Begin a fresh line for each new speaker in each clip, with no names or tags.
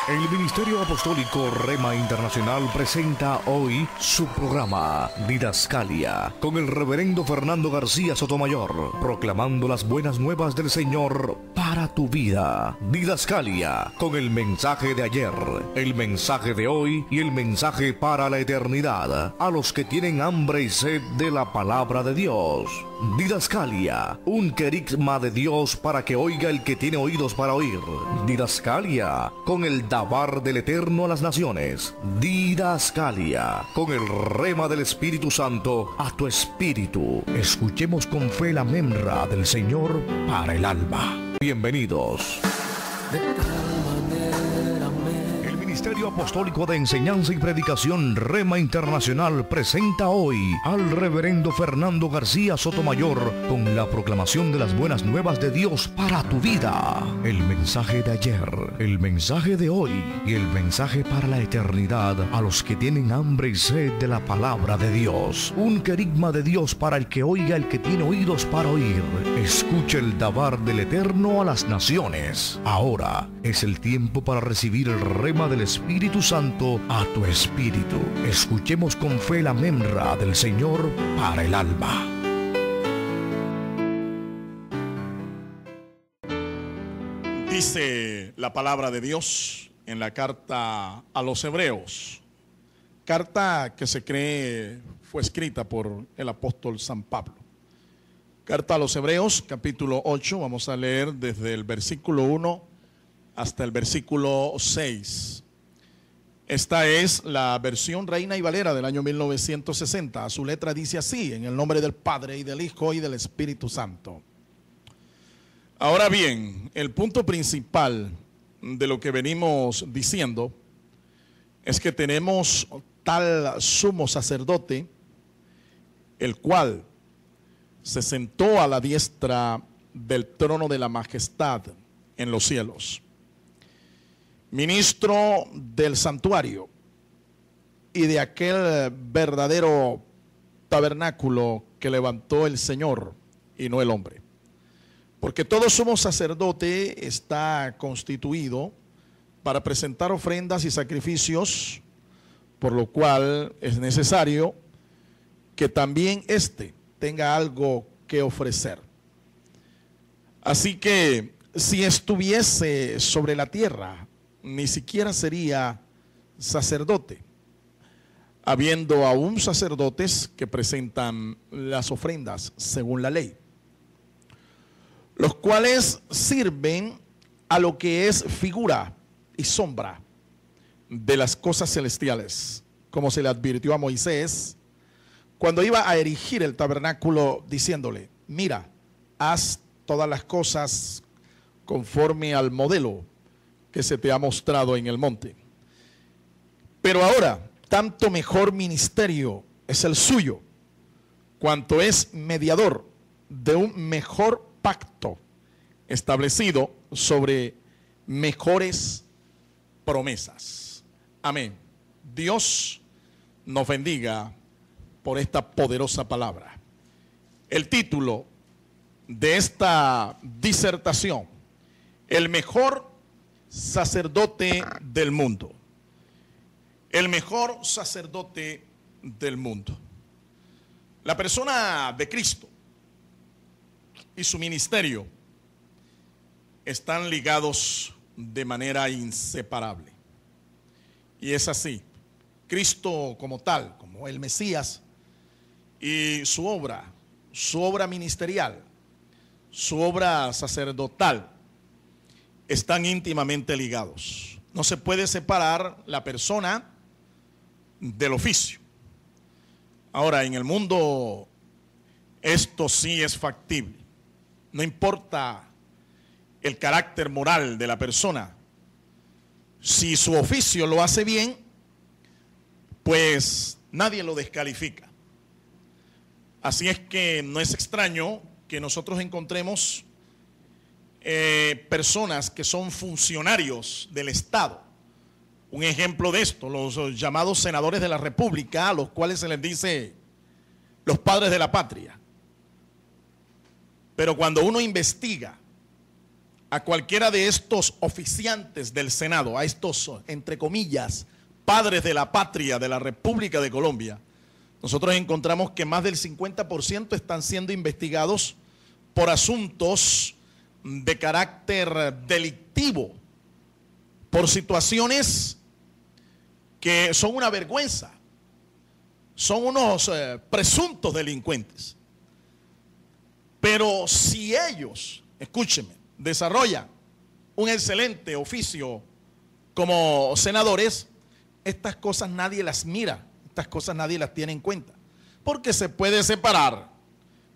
El Ministerio Apostólico Rema Internacional presenta hoy su programa Didascalia con el reverendo Fernando García Sotomayor, proclamando las buenas nuevas del Señor para tu vida. Didascalia con el mensaje de ayer, el mensaje de hoy y el mensaje para la eternidad a los que tienen hambre y sed de la palabra de Dios. Didascalia, un querigma de Dios para que oiga el que tiene oídos para oír. Didascalia, con el dabar del Eterno a las naciones. Didascalia, con el rema del Espíritu Santo a tu espíritu. Escuchemos con fe la memra del Señor para el alma. Bienvenidos. El Ministerio Apostólico de Enseñanza y Predicación Rema Internacional presenta hoy al reverendo Fernando García Sotomayor con la proclamación de las buenas nuevas de Dios para tu vida. El mensaje de ayer, el mensaje de hoy y el mensaje para la eternidad a los que tienen hambre y sed de la palabra de Dios. Un querigma de Dios para el que oiga el que tiene oídos para oír. Escuche el dabar del Eterno a las naciones. Ahora es el tiempo para recibir el rema del Espíritu Santo a tu espíritu. Escuchemos con fe la memra del Señor para el alma.
Dice la palabra de Dios en la carta a los Hebreos, carta que se cree fue escrita por el apóstol San Pablo. Carta a los Hebreos, capítulo 8, vamos a leer desde el versículo 1 hasta el versículo 6. Esta es la versión Reina y Valera del año 1960. Su letra dice así: en el nombre del Padre y del Hijo y del Espíritu Santo. Ahora bien, el punto principal de lo que venimos diciendo es que tenemos tal sumo sacerdote, el cual se sentó a la diestra del trono de la majestad en los cielos, ministro del santuario y de aquel verdadero tabernáculo que levantó el Señor y no el hombre. Porque todo sumo sacerdote está constituido para presentar ofrendas y sacrificios, por lo cual es necesario que también éste tenga algo que ofrecer. Así que si estuviese sobre la tierra, ni siquiera sería sacerdote, habiendo aún sacerdotes que presentan las ofrendas según la ley, los cuales sirven a lo que es figura y sombra de las cosas celestiales, como se le advirtió a Moisés cuando iba a erigir el tabernáculo, diciéndole: mira, haz todas las cosas conforme al modelo que se te ha mostrado en el monte. Pero ahora, tanto mejor ministerio es el suyo, cuanto es mediador de un mejor pacto establecido sobre mejores promesas. Amén. Dios nos bendiga por esta poderosa palabra. El título de esta disertación: el mejor sacerdote del mundo. El mejor sacerdote del mundo. La persona de Cristo y su ministerio están ligados de manera inseparable. Y es así. Cristo como tal, como el Mesías, y su obra ministerial, su obra sacerdotal, están íntimamente ligados. No se puede separar la persona del oficio. Ahora, en el mundo esto sí es factible. No importa el carácter moral de la persona. Si su oficio lo hace bien, pues nadie lo descalifica. Así es que no es extraño que nosotros encontremos personas que son funcionarios del Estado. Un ejemplo de esto, los llamados senadores de la República, a los cuales se les dice los padres de la patria. Pero cuando uno investiga a cualquiera de estos oficiantes del Senado, a estos, entre comillas, padres de la patria de la República de Colombia, nosotros encontramos que más del 50% están siendo investigados por asuntos de carácter delictivo, por situaciones que son una vergüenza, son unos presuntos delincuentes. Pero si ellos, escúchenme, desarrollan un excelente oficio como senadores, estas cosas nadie las mira, estas cosas nadie las tiene en cuenta, porque se puede separar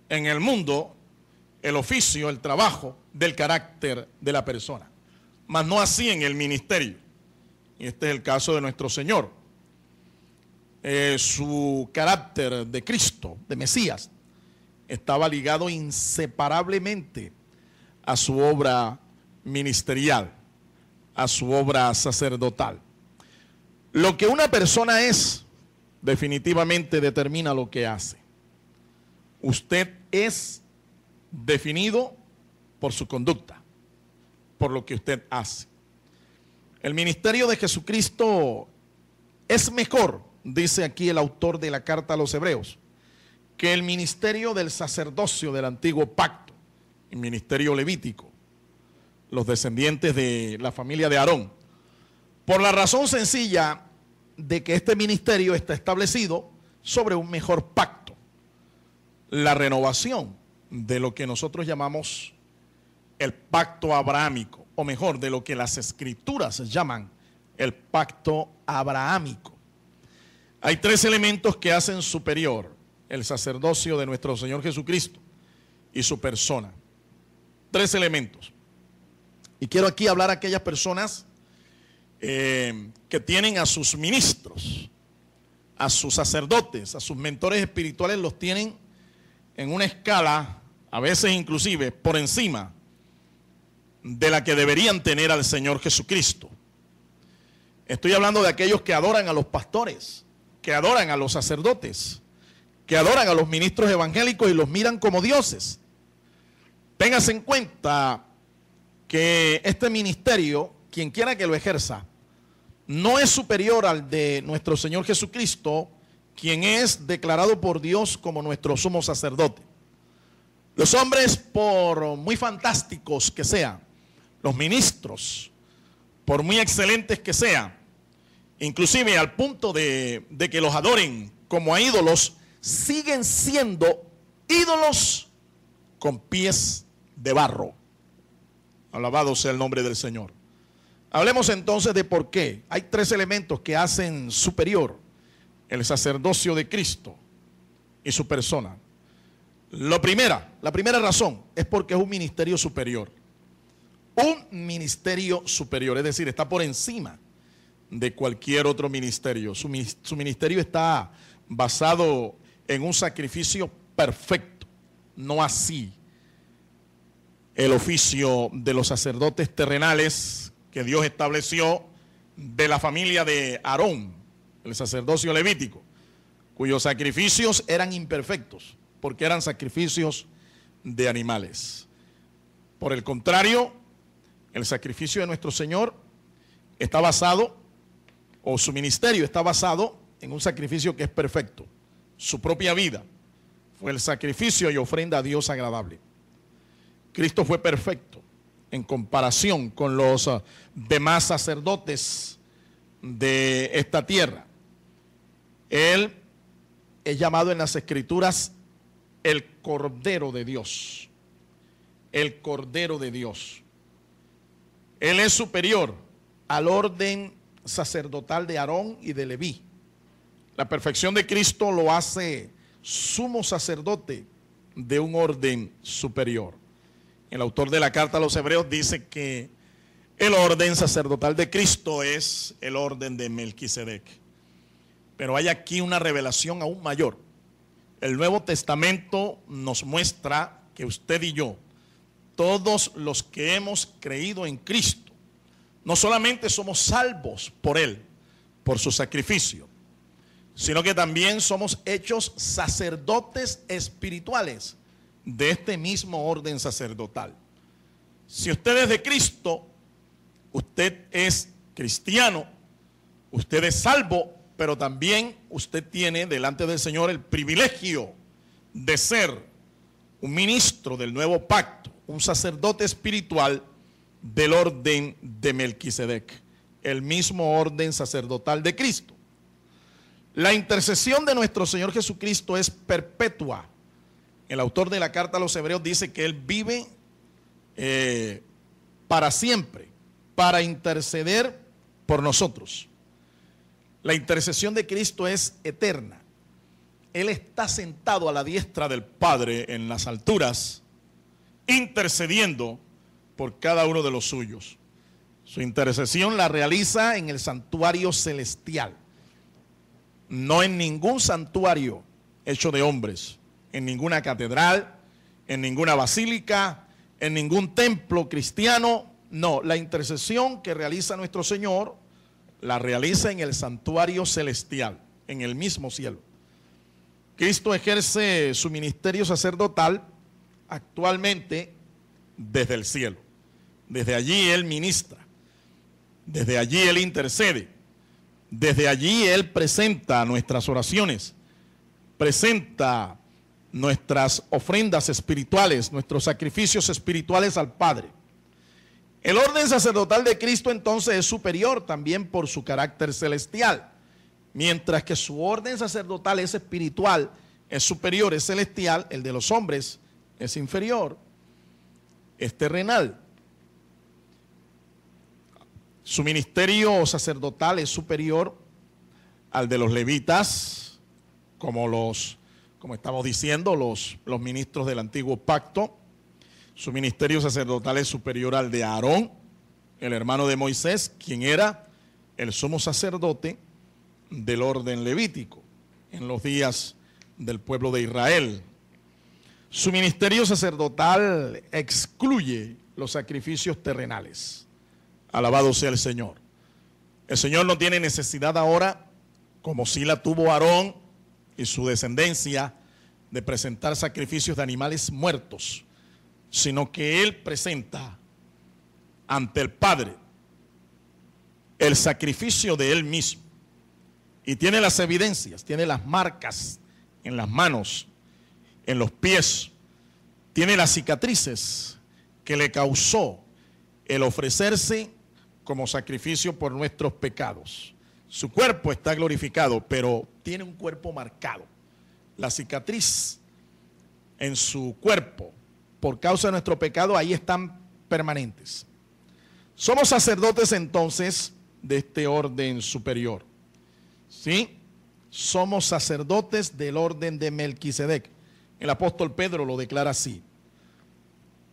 en el mundo el oficio, el trabajo del carácter de la persona, mas no así en el ministerio. Y este es el caso de nuestro Señor. Su carácter de Cristo, de Mesías, estaba ligado inseparablemente a su obra ministerial, a su obra sacerdotal. Lo que una persona es, definitivamente determina lo que hace. Usted es definido por su conducta, por lo que usted hace. El ministerio de Jesucristo es mejor, dice aquí el autor de la carta a los Hebreos, que el ministerio del sacerdocio del antiguo pacto, el ministerio levítico, los descendientes de la familia de Aarón, por la razón sencilla de que este ministerio está establecido sobre un mejor pacto, la renovación de lo que nosotros llamamos el pacto abrahámico, o mejor, de lo que las escrituras llaman el pacto abrahámico. Hay tres elementos que hacen superior el sacerdocio de nuestro Señor Jesucristo y su persona. Tres elementos. Y quiero aquí hablar a aquellas personas que tienen a sus ministros, a sus sacerdotes, a sus mentores espirituales, los tienen en una escala, a veces inclusive por encima de la que deberían tener al Señor Jesucristo. Estoy hablando de aquellos que adoran a los pastores, que adoran a los sacerdotes, que adoran a los ministros evangélicos y los miran como dioses. Téngase en cuenta que este ministerio, quien quiera que lo ejerza, no es superior al de nuestro Señor Jesucristo, quien es declarado por Dios como nuestro sumo sacerdote. Los hombres, por muy fantásticos que sean, los ministros, por muy excelentes que sean, inclusive al punto de que los adoren como a ídolos, siguen siendo ídolos con pies de barro. Alabado sea el nombre del Señor. Hablemos entonces de por qué. Hay tres elementos que hacen superior el sacerdocio de Cristo y su persona. La primera razón es porque es un ministerio superior. Un ministerio superior, es decir, está por encima de cualquier otro ministerio. Su ministerio está basado en un sacrificio perfecto, no así el oficio de los sacerdotes terrenales que Dios estableció de la familia de Aarón, el sacerdocio levítico, cuyos sacrificios eran imperfectos, porque eran sacrificios de animales. Por el contrario, el sacrificio de nuestro Señor está basado, o su ministerio está basado en un sacrificio que es perfecto. Su propia vida fue el sacrificio y ofrenda a Dios agradable. Cristo fue perfecto en comparación con los demás sacerdotes de esta tierra. Él es llamado en las Escrituras el Cordero de Dios. El Cordero de Dios. Él es superior al orden sacerdotal de Aarón y de Leví. La perfección de Cristo lo hace sumo sacerdote de un orden superior. El autor de la carta a los Hebreos dice que el orden sacerdotal de Cristo es el orden de Melquisedec. Pero hay aquí una revelación aún mayor. El Nuevo Testamento nos muestra que usted y yo, todos los que hemos creído en Cristo, no solamente somos salvos por Él, por su sacrificio, sino que también somos hechos sacerdotes espirituales de este mismo orden sacerdotal. Si usted es de Cristo, usted es cristiano, usted es salvo, pero también usted tiene delante del Señor el privilegio de ser un ministro del nuevo pacto, un sacerdote espiritual del orden de Melquisedec, el mismo orden sacerdotal de Cristo. La intercesión de nuestro Señor Jesucristo es perpetua. El autor de la carta a los Hebreos dice que Él vive para siempre, para interceder por nosotros. La intercesión de Cristo es eterna. Él está sentado a la diestra del Padre en las alturas, intercediendo por cada uno de los suyos. Su intercesión la realiza en el santuario celestial, no en ningún santuario hecho de hombres, en ninguna catedral, en ninguna basílica, en ningún templo cristiano. No, la intercesión que realiza nuestro Señor la realiza en el santuario celestial, en el mismo cielo. Cristo ejerce su ministerio sacerdotal actualmente desde el cielo. Desde allí Él ministra, desde allí Él intercede, desde allí Él presenta nuestras oraciones, presenta nuestras ofrendas espirituales, nuestros sacrificios espirituales al Padre. El orden sacerdotal de Cristo entonces es superior también por su carácter celestial, mientras que su orden sacerdotal es espiritual, es superior, es celestial. El de los hombres es inferior, es terrenal. Su ministerio sacerdotal es superior al de los levitas, como estamos diciendo, los ministros del antiguo pacto. Su ministerio sacerdotal es superior al de Aarón, el hermano de Moisés, quien era el sumo sacerdote del orden levítico en los días del pueblo de Israel. Su ministerio sacerdotal excluye los sacrificios terrenales. Alabado sea el Señor. El Señor no tiene necesidad ahora, como sí la tuvo Aarón y su descendencia, de presentar sacrificios de animales muertos, sino que Él presenta ante el Padre el sacrificio de Él mismo. Y tiene las evidencias, tiene las marcas en las manos, en los pies, tiene las cicatrices que le causó el ofrecerse como sacrificio por nuestros pecados. Su cuerpo está glorificado, pero tiene un cuerpo marcado. La cicatriz en su cuerpo, por causa de nuestro pecado, ahí están permanentes. Somos sacerdotes entonces de este orden superior. ¿Sí? Somos sacerdotes del orden de Melquisedec. El apóstol Pedro lo declara así: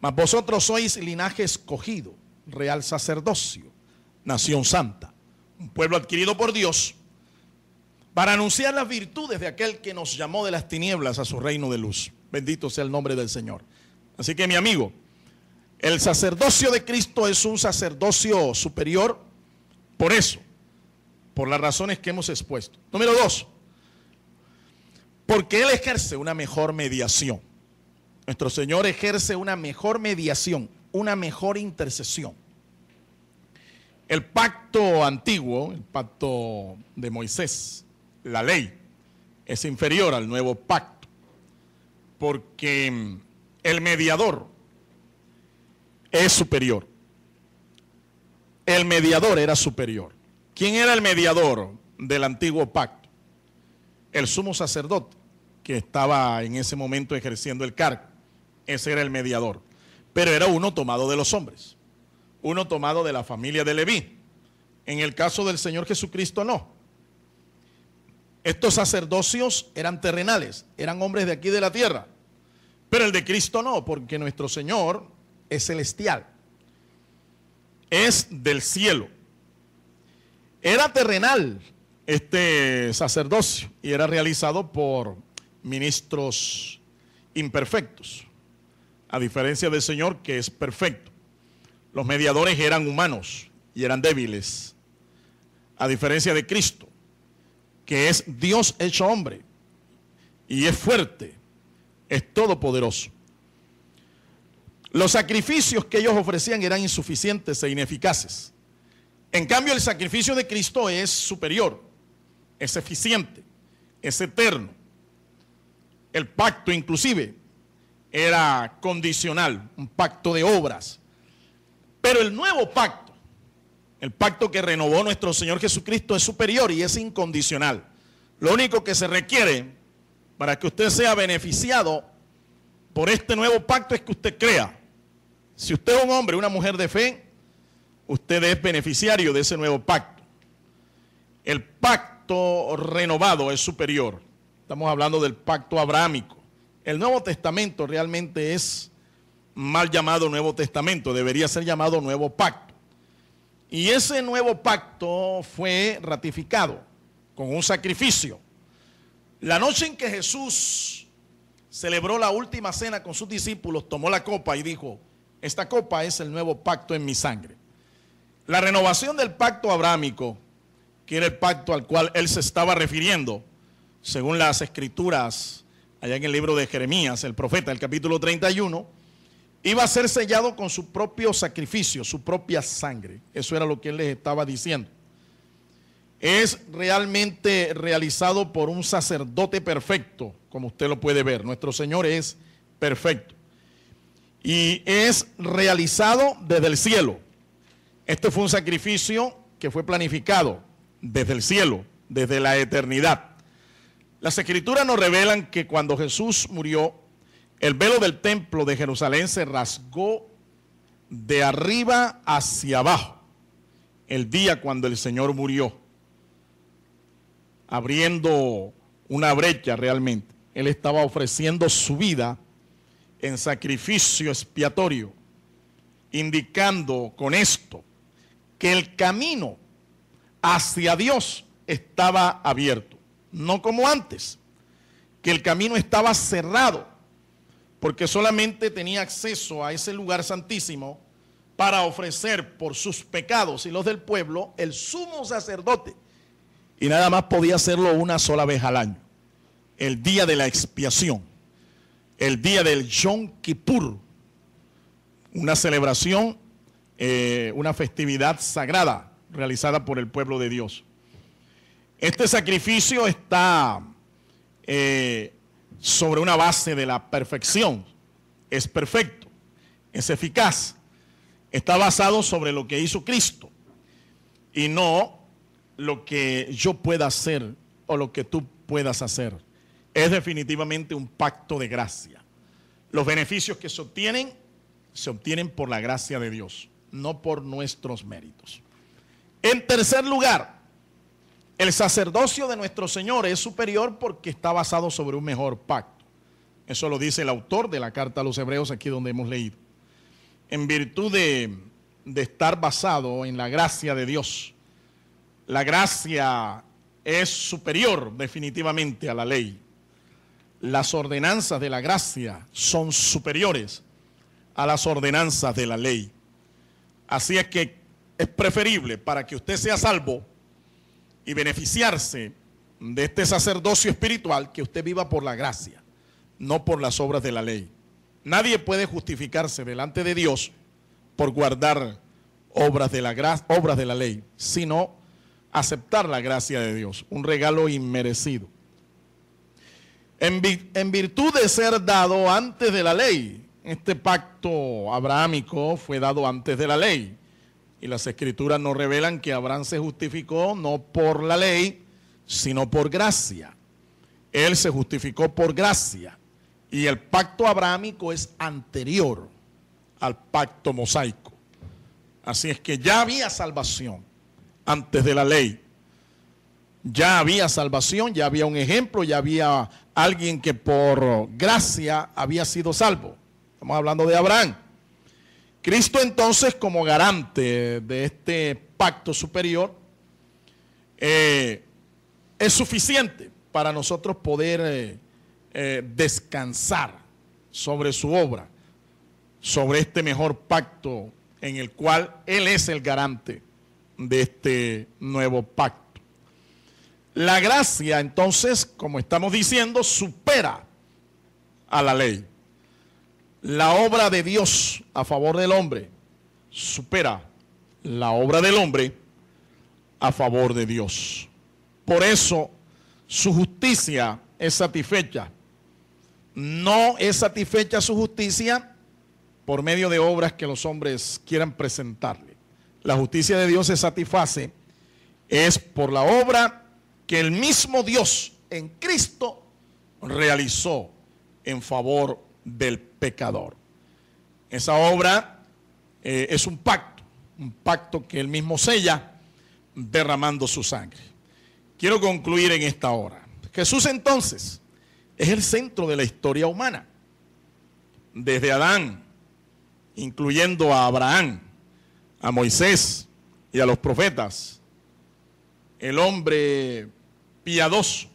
mas vosotros sois linaje escogido, real sacerdocio, nación santa, un pueblo adquirido por Dios, para anunciar las virtudes de aquel que nos llamó de las tinieblas a su reino de luz. Bendito sea el nombre del Señor. Así que, mi amigo, el sacerdocio de Cristo es un sacerdocio superior por eso, por las razones que hemos expuesto. Número 2, porque Él ejerce una mejor mediación. Nuestro Señor ejerce una mejor mediación, una mejor intercesión. El pacto antiguo, el pacto de Moisés, la ley, es inferior al nuevo pacto, porque el mediador es superior. El mediador era superior. ¿Quién era el mediador del antiguo pacto? El sumo sacerdote, que estaba en ese momento ejerciendo el cargo. Ese era el mediador. Pero era uno tomado de los hombres, uno tomado de la familia de Leví. En el caso del Señor Jesucristo, no. Estos sacerdocios eran terrenales, eran hombres de aquí de la tierra. Pero el de Cristo no, porque nuestro Señor es celestial, es del cielo. Era terrenal este sacerdocio y era realizado por ministros imperfectos, a diferencia del Señor, que es perfecto. Los mediadores eran humanos y eran débiles, a diferencia de Cristo, que es Dios hecho hombre y es fuerte, es todopoderoso. Los sacrificios que ellos ofrecían eran insuficientes e ineficaces. En cambio, el sacrificio de Cristo es superior, es eficiente, es eterno. El pacto inclusive era condicional, un pacto de obras. Pero el nuevo pacto, el pacto que renovó nuestro Señor Jesucristo, es superior y es incondicional. Lo único que se requiere para que usted sea beneficiado por este nuevo pacto es que usted crea. Si usted es un hombre, una mujer de fe, usted es beneficiario de ese nuevo pacto. El pacto renovado es superior. Estamos hablando del pacto abrahámico. El Nuevo Testamento realmente es mal llamado Nuevo Testamento, debería ser llamado Nuevo Pacto. Y ese nuevo pacto fue ratificado con un sacrificio. La noche en que Jesús celebró la última cena con sus discípulos, tomó la copa y dijo: esta copa es el nuevo pacto en mi sangre. La renovación del pacto abrahámico, que era el pacto al cual él se estaba refiriendo, según las escrituras, allá en el libro de Jeremías, el profeta, el capítulo 31, iba a ser sellado con su propio sacrificio, su propia sangre. Eso era lo que él les estaba diciendo. Es realmente realizado por un sacerdote perfecto, como usted lo puede ver. Nuestro Señor es perfecto. Y es realizado desde el cielo. Este fue un sacrificio que fue planificado desde el cielo, desde la eternidad. Las escrituras nos revelan que cuando Jesús murió, el velo del templo de Jerusalén se rasgó de arriba hacia abajo, el día cuando el Señor murió, abriendo una brecha realmente. Él estaba ofreciendo su vida en sacrificio expiatorio, indicando con esto que el camino hacia Dios estaba abierto, no como antes, que el camino estaba cerrado, porque solamente tenía acceso a ese lugar santísimo para ofrecer por sus pecados y los del pueblo el sumo sacerdote, y nada más podía hacerlo una sola vez al año, el día de la expiación, el día del Yom Kippur, una celebración, una festividad sagrada realizada por el pueblo de Dios. Este sacrificio está sobre una base de la perfección. Es perfecto, es eficaz, está basado sobre lo que hizo Cristo y no lo que yo pueda hacer o lo que tú puedas hacer. Es definitivamente un pacto de gracia. Los beneficios que se obtienen por la gracia de Dios, no por nuestros méritos. En tercer lugar, el sacerdocio de nuestro Señor es superior porque está basado sobre un mejor pacto. Eso lo dice el autor de la carta a los Hebreos, aquí donde hemos leído. En virtud de estar basado en la gracia de Dios, la gracia es superior definitivamente a la ley. Las ordenanzas de la gracia son superiores a las ordenanzas de la ley. Así es que es preferible, para que usted sea salvo y beneficiarse de este sacerdocio espiritual, que usted viva por la gracia, no por las obras de la ley. Nadie puede justificarse delante de Dios por guardar obras de la ley, sino aceptar la gracia de Dios, un regalo inmerecido. En virtud de ser dado antes de la ley, este pacto abrahámico fue dado antes de la ley. Y las escrituras nos revelan que Abraham se justificó no por la ley, sino por gracia. Él se justificó por gracia. Y el pacto abrahámico es anterior al pacto mosaico. Así es que ya había salvación antes de la ley. Ya había salvación, ya había un ejemplo, ya había alguien que por gracia había sido salvo. Estamos hablando de Abraham. Cristo entonces, como garante de este pacto superior, es suficiente para nosotros poder descansar sobre su obra, sobre este mejor pacto en el cual Él es el garante de este nuevo pacto. La gracia, entonces, como estamos diciendo, supera a la ley. la obra de Dios a favor del hombre supera la obra del hombre a favor de Dios. Por eso su justicia es satisfecha. No es satisfecha su justicia por medio de obras que los hombres quieran presentarle. La justicia de Dios se satisface es por la obra que el mismo Dios en Cristo realizó en favor del pecador. Esa obra es un pacto que él mismo sella derramando su sangre. Quiero concluir en esta hora. Jesús entonces es el centro de la historia humana. Desde Adán, incluyendo a Abraham, a Moisés y a los profetas, el hombre piadoso,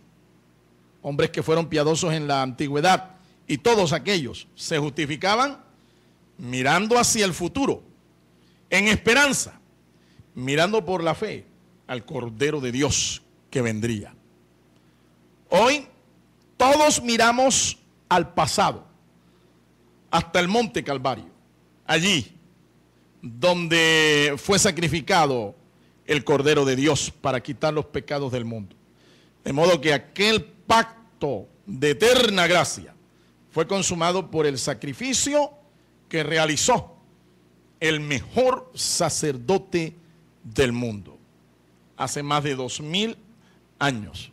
hombres que fueron piadosos en la antigüedad, y todos aquellos se justificaban mirando hacia el futuro, en esperanza, mirando por la fe al Cordero de Dios que vendría. Hoy todos miramos al pasado, hasta el monte Calvario, allí donde fue sacrificado el Cordero de Dios para quitar los pecados del mundo. De modo que aquel pacto de eterna gracia fue consumado por el sacrificio que realizó el mejor sacerdote del mundo hace más de 2000 años.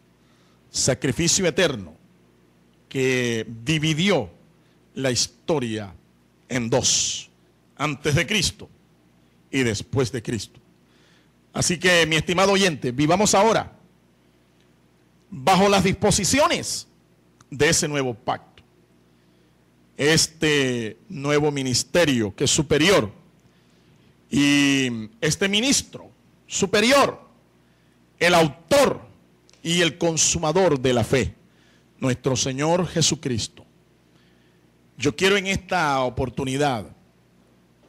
Sacrificio eterno que dividió la historia en dos, antes de Cristo y después de Cristo. Así que, mi estimado oyente, vivamos ahora bajo las disposiciones de ese nuevo pacto. Este nuevo ministerio que es superior, y este ministro superior, el autor y el consumador de la fe, nuestro Señor Jesucristo. Yo quiero en esta oportunidad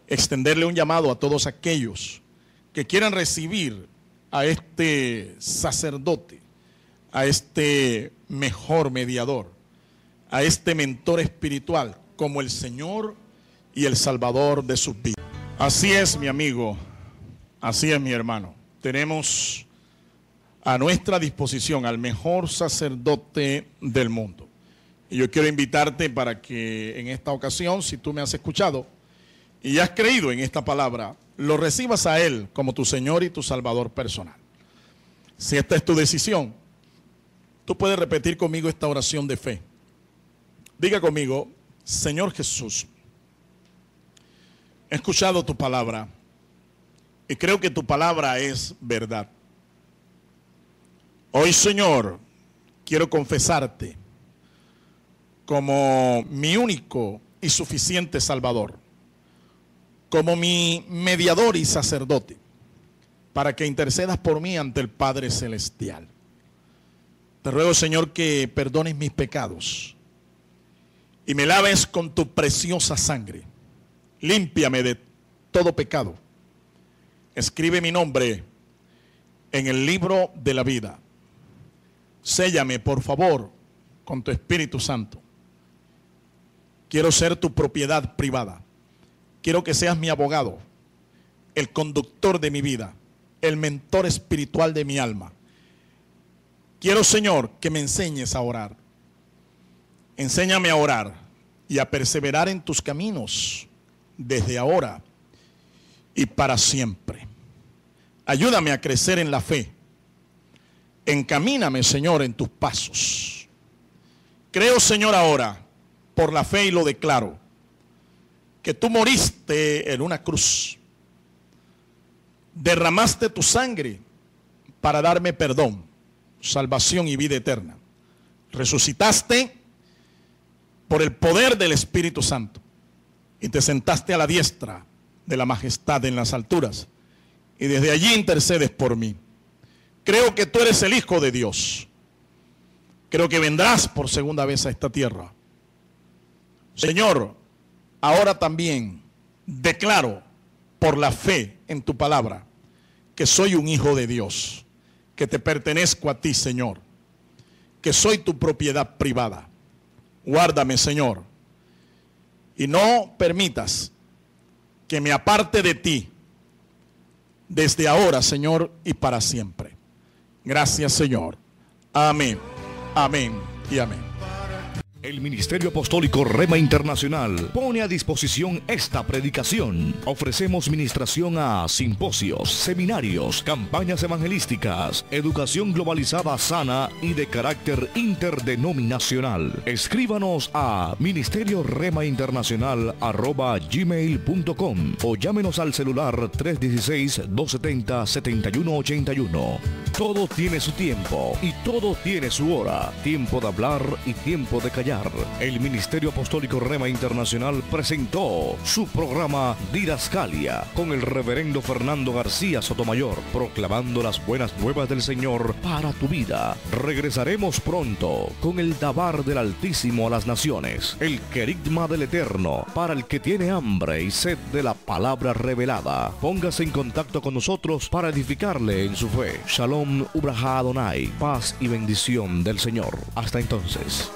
extenderle un llamado a todos aquellos que quieran recibir a este sacerdote, a este mejor mediador, a este mentor espiritual como el Señor y el Salvador de sus vidas. Así es, mi amigo, así es, mi hermano. Tenemos a nuestra disposición al mejor sacerdote del mundo. Y yo quiero invitarte para que en esta ocasión, si tú me has escuchado y has creído en esta palabra, lo recibas a Él como tu Señor y tu Salvador personal. Si esta es tu decisión, tú puedes repetir conmigo esta oración de fe. Diga conmigo: Señor Jesús, he escuchado tu palabra y creo que tu palabra es verdad. Hoy, Señor, quiero confesarte como mi único y suficiente Salvador, como mi mediador y sacerdote, para que intercedas por mí ante el Padre Celestial. Te ruego, Señor, que perdones mis pecados y me laves con tu preciosa sangre. Límpiame de todo pecado. Escribe mi nombre en el libro de la vida. Séllame, por favor, con tu Espíritu Santo. Quiero ser tu propiedad privada. Quiero que seas mi abogado, el conductor de mi vida, el mentor espiritual de mi alma. Quiero, Señor, que me enseñes a orar. Enséñame a orar y a perseverar en tus caminos desde ahora y para siempre. Ayúdame a crecer en la fe. Encamíname, Señor, en tus pasos. Creo, Señor, ahora, por la fe, y lo declaro, que tú moriste en una cruz. Derramaste tu sangre para darme perdón, salvación y vida eterna. Resucitaste por el poder del Espíritu Santo y te sentaste a la diestra de la majestad en las alturas, y desde allí intercedes por mí. Creo que tú eres el Hijo de Dios. Creo que vendrás por segunda vez a esta tierra. Señor, ahora también declaro por la fe en tu palabra que soy un hijo de Dios, que te pertenezco a ti, Señor, que soy tu propiedad privada. Guárdame, Señor, y no permitas que me aparte de ti desde ahora, Señor, y para siempre. Gracias, Señor. Amén, amén y amén.
El Ministerio Apostólico Rema Internacional pone a disposición esta predicación. Ofrecemos ministración a simposios, seminarios, campañas evangelísticas, educación globalizada sana y de carácter interdenominacional. Escríbanos a ministerioremainternacional@gmail.com o llámenos al celular 316-270-7181. Todo tiene su tiempo y todo tiene su hora. Tiempo de hablar y tiempo de callar. El Ministerio Apostólico Rema Internacional presentó su programa Didascalia con el reverendo Fernando García Sotomayor, proclamando las buenas nuevas del Señor para tu vida. Regresaremos pronto con el Dabar del Altísimo a las naciones, el querigma del Eterno para el que tiene hambre y sed de la palabra revelada. Póngase en contacto con nosotros para edificarle en su fe. Shalom Ubraja Adonai, paz y bendición del Señor. Hasta entonces.